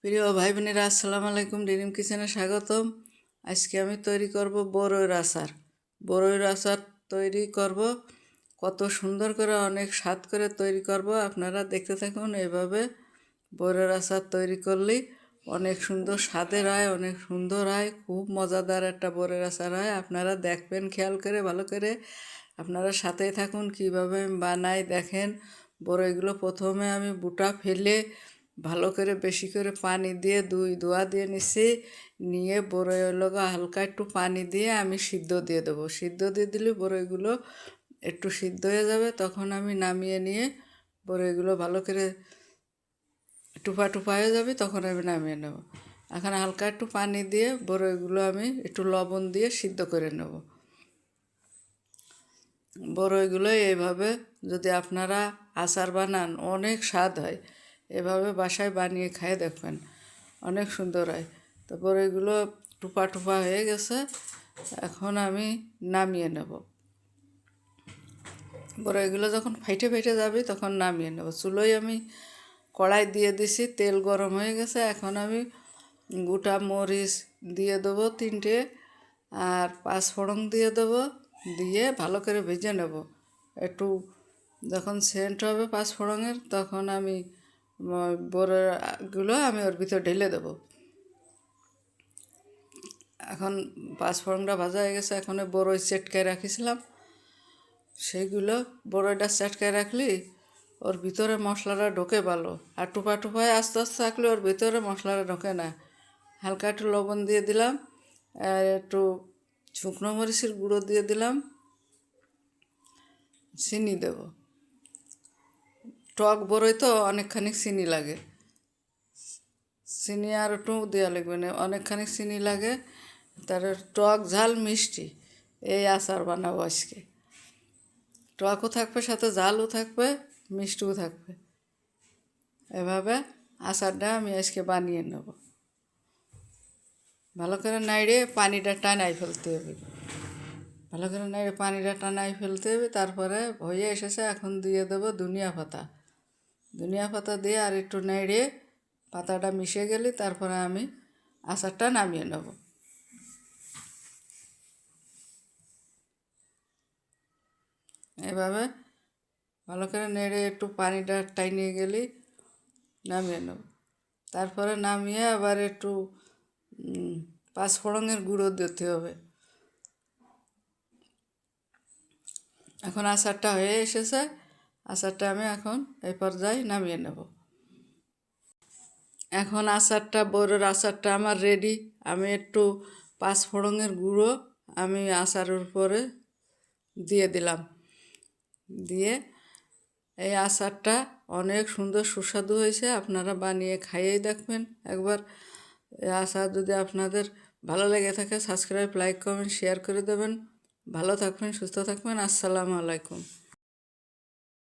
প্রিয় ভাই বোনেরা, আসসালামু আলাইকুম। ড্রিম কিচেনে স্বাগতম। আজকে আমি তৈরি করব বড়ইয়ের আচার। বড়ইয়ের আচার তৈরি করব, কত সুন্দর করে অনেক স্বাদ করে তৈরি করব। আপনারা দেখতে থাকুন। এইভাবে বড়ইয়ের আচার তৈরি করলেই অনেক সুন্দর স্বাদের হয়, অনেক সুন্দর হয়, খুব মজাদার একটা বড়ইয়ের আচার হয়। আপনারা দেখবেন খেয়াল করে, ভালো করে আপনারা সাথেই থাকুন। কীভাবে আমি বানাই দেখেন। বড়ইগুলো প্রথমে আমি বুটা ফেলে ভালো করে বেশি করে পানি দিয়ে ধোয়া দিয়ে নিছি। নিয়ে বড়ইগুলো হালকা একটু পানি দিয়ে আমি সিদ্ধ দিয়ে দেবো। সিদ্ধ দিয়ে দিলে বড়ইগুলো একটু সিদ্ধ হয়ে যাবে। তখন আমি নামিয়ে নিয়ে বড়ইগুলো ভালো করে টুপা টুপা হয়ে যাবে, তখন আমি নামিয়ে নেব। এখন হালকা একটু পানি দিয়ে বড়ইগুলো আমি একটু লবণ দিয়ে সিদ্ধ করে নেব। বড়ইগুলো এইভাবে যদি আপনারা আচার বানান, অনেক স্বাদ হয়। এভাবে বাসায় বানিয়ে খেয়ে দেখবেন, অনেক সুন্দর হয়। তো বড়ইগুলো টুপা টুপা হয়ে গেছে, এখন আমি নামিয়ে নেব। বড়ইগুলো যখন ফাইটে ফাইটে যাবে তখন নামিয়ে নেব। চুলোয় আমি কড়াই দিয়ে দিছি, তেল গরম হয়ে গেছে। এখন আমি গোটা মরিচ দিয়ে দেবো 3টে, আর 5 ফোড়ন দিয়ে দেবো। দিয়ে ভালো করে ভেজে নেব। একটু যখন সেন্ট হবে 5 ফোড়নের, তখন আমি বড়গুলো আমি ওর ভিতর ঢেলে দেবো। এখন 5 ফোড়নটা ভাজা হয়ে গেছে। এখন বড়ই চেটকায় রাখিছিলাম, সেইগুলো বড়ইটা চেটকায় রাখলি ওর ভিতরে মশলাটা ঢোকে ভালো। আর টুপা টুপায় আস্তে আস্তে থাকলে ওর ভিতরে মশলাটা ঢোকে না। হালকা একটু লবণ দিয়ে দিলাম, আর একটু শুকনো মরিচের গুঁড়ো দিয়ে দিলাম, চিনি দেব। টক বড়ই তো অনেকখানি চিনি লাগে, চিনি আর একটু দেওয়া লাগবে না, অনেকখানি চিনি লাগে। তার টক ঝাল মিষ্টি এই আচার বানাবো আজকে। টকও থাকবে, সাথে ঝালও থাকবে, মিষ্টিও থাকবে। এভাবে আচারটা আমি আজকে বানিয়ে নেব। ভালো করে নাড়িয়ে পানিটা টানাই ফেলতে হবে। ভালো করে নাড়িয়ে পানিটা টানাই ফেলতে হবে। তারপরে হয়ে এসেছে, এখন দিয়ে দেবো ধনিয়া পাতা। ধনিয়া পাতা দিয়ে আর একটু নাড়িয়ে পাতাটা মিশে গেলে তারপরে আমি আচারটা নামিয়ে নেব। এভাবে ভালো করে নেড়ে একটু পানিটা টাইনিয়ে গেলেই নামিয়ে নেব। তারপরে নামিয়ে আবার একটু 5 ফোড়নের গুঁড়ো দিতে হবে। এখন আচারটা হয়ে এসেছে। আচারটা আমি এখন এই পর্যায়ে নামিয়ে নেব। এখন আচারটা, বড়ির আচারটা আমার রেডি। আমি একটু 5 ফোড়নের গুঁড়ো আমি আচারের উপরে দিয়ে দিলাম। দিয়ে এই আচারটা অনেক সুন্দর সুস্বাদু হয়েছে। আপনারা বানিয়ে খাইয়েই দেখবেন একবার। এই আচার যদি আপনাদের ভালো লেগে থাকে, সাবস্ক্রাইব, লাইক, কমেন্ট, শেয়ার করে দেবেন। ভালো থাকবেন, সুস্থ থাকবেন। আসসালামু আলাইকুম।